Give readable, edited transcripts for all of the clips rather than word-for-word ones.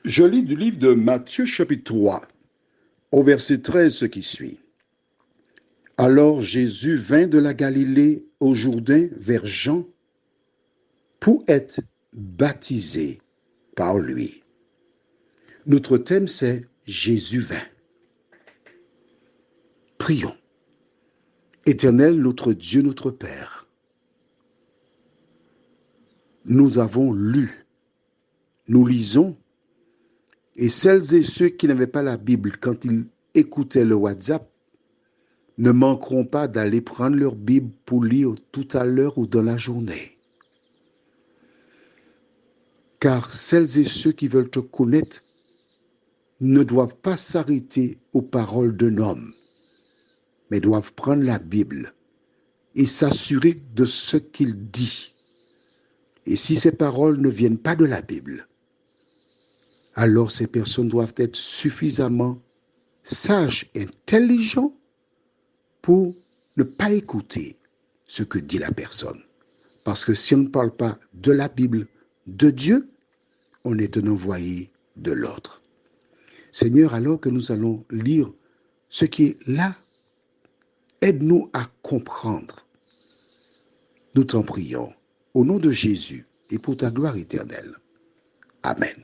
Je lis du livre de Matthieu chapitre 3, au verset 13 ce qui suit. Alors Jésus vint de la Galilée au Jourdain vers Jean pour être baptisé par lui. Notre thème c'est Jésus vint. Prions. Éternel, notre Dieu, notre Père, nous avons lu, nous lisons, et celles et ceux qui n'avaient pas la Bible, quand ils écoutaient le WhatsApp, ne manqueront pas d'aller prendre leur Bible pour lire tout à l'heure ou dans la journée. Car celles et ceux qui veulent te connaître ne doivent pas s'arrêter aux paroles d'un homme, mais doivent prendre la Bible et s'assurer de ce qu'il dit. Et si ces paroles ne viennent pas de la Bible, alors ces personnes doivent être suffisamment sages, intelligents pour ne pas écouter ce que dit la personne. Parce que si on ne parle pas de la Bible, de Dieu, on est un envoyé de l'autre. Seigneur, alors que nous allons lire ce qui est là, aide-nous à comprendre. Nous t'en prions, au nom de Jésus et pour ta gloire éternelle. Amen.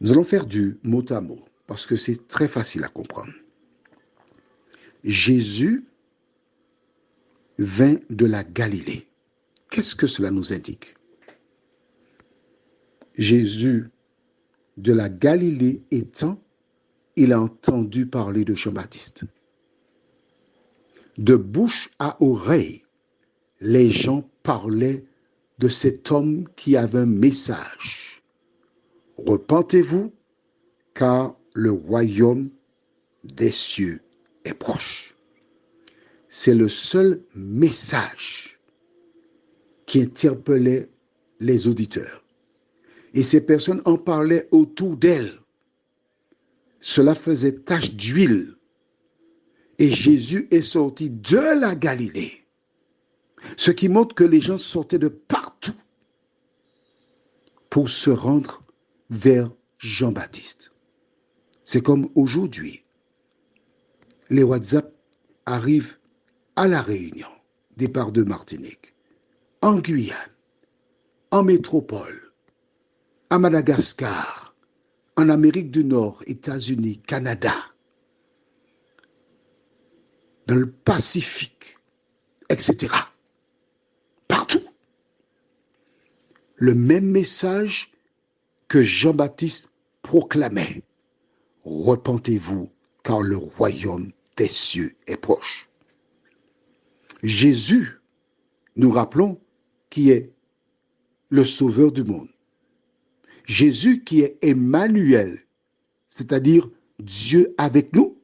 Nous allons faire du mot à mot, parce que c'est très facile à comprendre. Jésus vint de la Galilée. Qu'est-ce que cela nous indique? Jésus de la Galilée étant, il a entendu parler de Jean-Baptiste. De bouche à oreille, les gens parlaient de cet homme qui avait un message. Repentez-vous, car le royaume des cieux est proche. C'est le seul message qui interpellait les auditeurs. Et ces personnes en parlaient autour d'elles. Cela faisait tache d'huile. Et Jésus est sorti de la Galilée. Ce qui montre que les gens sortaient de partout pour se rendre vers Jean-Baptiste. C'est comme aujourd'hui. Les WhatsApp arrivent à La Réunion, départ de Martinique, en Guyane, en métropole, à Madagascar, en Amérique du Nord, États-Unis, Canada, dans le Pacifique, etc. Partout. Le même message que Jean-Baptiste proclamait. Repentez-vous, car le royaume des cieux est proche. Jésus, nous rappelons, qui est le sauveur du monde. Jésus qui est Emmanuel, c'est-à-dire Dieu avec nous,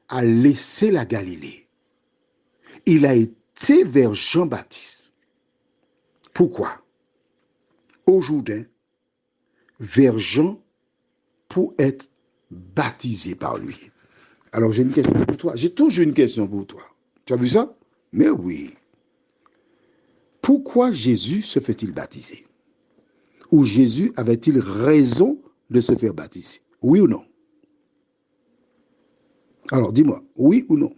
a laissé la Galilée. Il a été vers Jean-Baptiste. Pourquoi? Au Jourdain, vers Jean, pour être baptisé par lui. Alors j'ai une question pour toi. J'ai toujours une question pour toi. Tu as vu ça? Mais oui. Pourquoi Jésus se fait-il baptiser? Ou Jésus avait-il raison de se faire baptiser? Oui ou non? Alors dis-moi, oui ou non?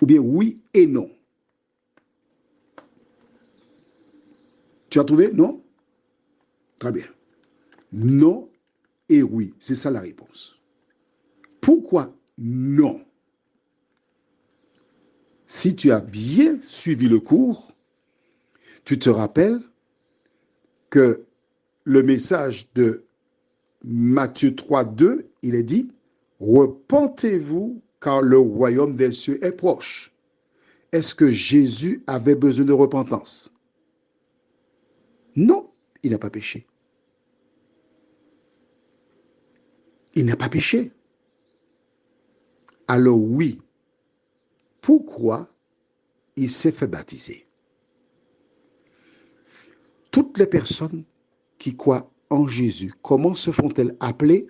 Ou bien oui et non? Tu as trouvé? Non? Très bien. Non et oui, c'est ça la réponse. Pourquoi non? Si tu as bien suivi le cours, tu te rappelles que le message de Matthieu 3, 2, il est dit, repentez-vous car le royaume des cieux est proche. Est-ce que Jésus avait besoin de repentance? Non, il n'a pas péché. Il n'a pas péché. Alors oui, pourquoi il s'est fait baptiser? Toutes les personnes qui croient en Jésus, comment se font-elles appeler?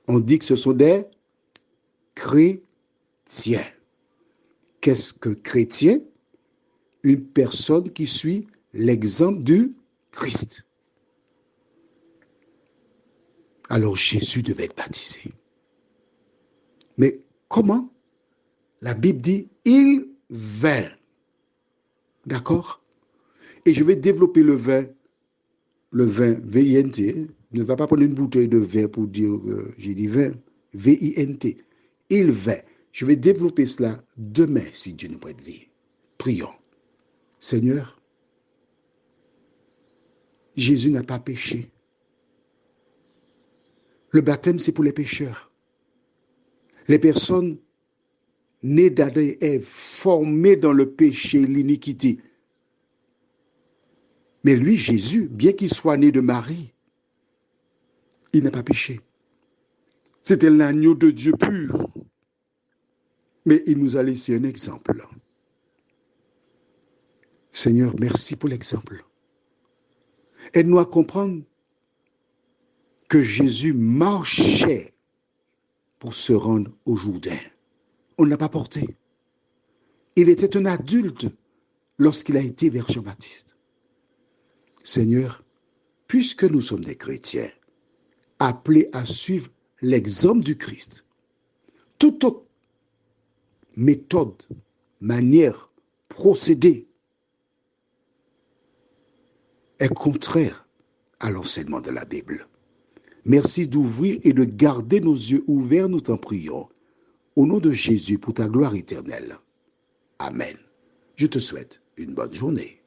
On dit que ce sont des chrétiens. Qu'est-ce que chrétien? Une personne qui suit l'exemple du Christ. Alors Jésus devait être baptisé. Mais comment? La Bible dit, il vint. D'accord? Et je vais développer le vin, V-I-N-T. Ne va pas prendre une bouteille de vin pour dire, j'ai dit vin, V-I-N-T. Il vint. Je vais développer cela demain, si Dieu nous prête vie. Prions. Seigneur, Jésus n'a pas péché. Le baptême, c'est pour les pécheurs. Les personnes nées d'Adam et Ève, formées dans le péché, l'iniquité. Mais lui, Jésus, bien qu'il soit né de Marie, il n'a pas péché. C'était l'agneau de Dieu pur. Mais il nous a laissé un exemple. Seigneur, merci pour l'exemple. Aide-nous à comprendre que Jésus marchait pour se rendre au Jourdain. On ne l'a pas porté. Il était un adulte lorsqu'il a été vers Jean-Baptiste. Seigneur, puisque nous sommes des chrétiens, appelés à suivre l'exemple du Christ, toute autre méthode, manière, procédé est contraire à l'enseignement de la Bible. Merci d'ouvrir et de garder nos yeux ouverts, nous t'en prions. Au nom de Jésus, pour ta gloire éternelle. Amen. Je te souhaite une bonne journée.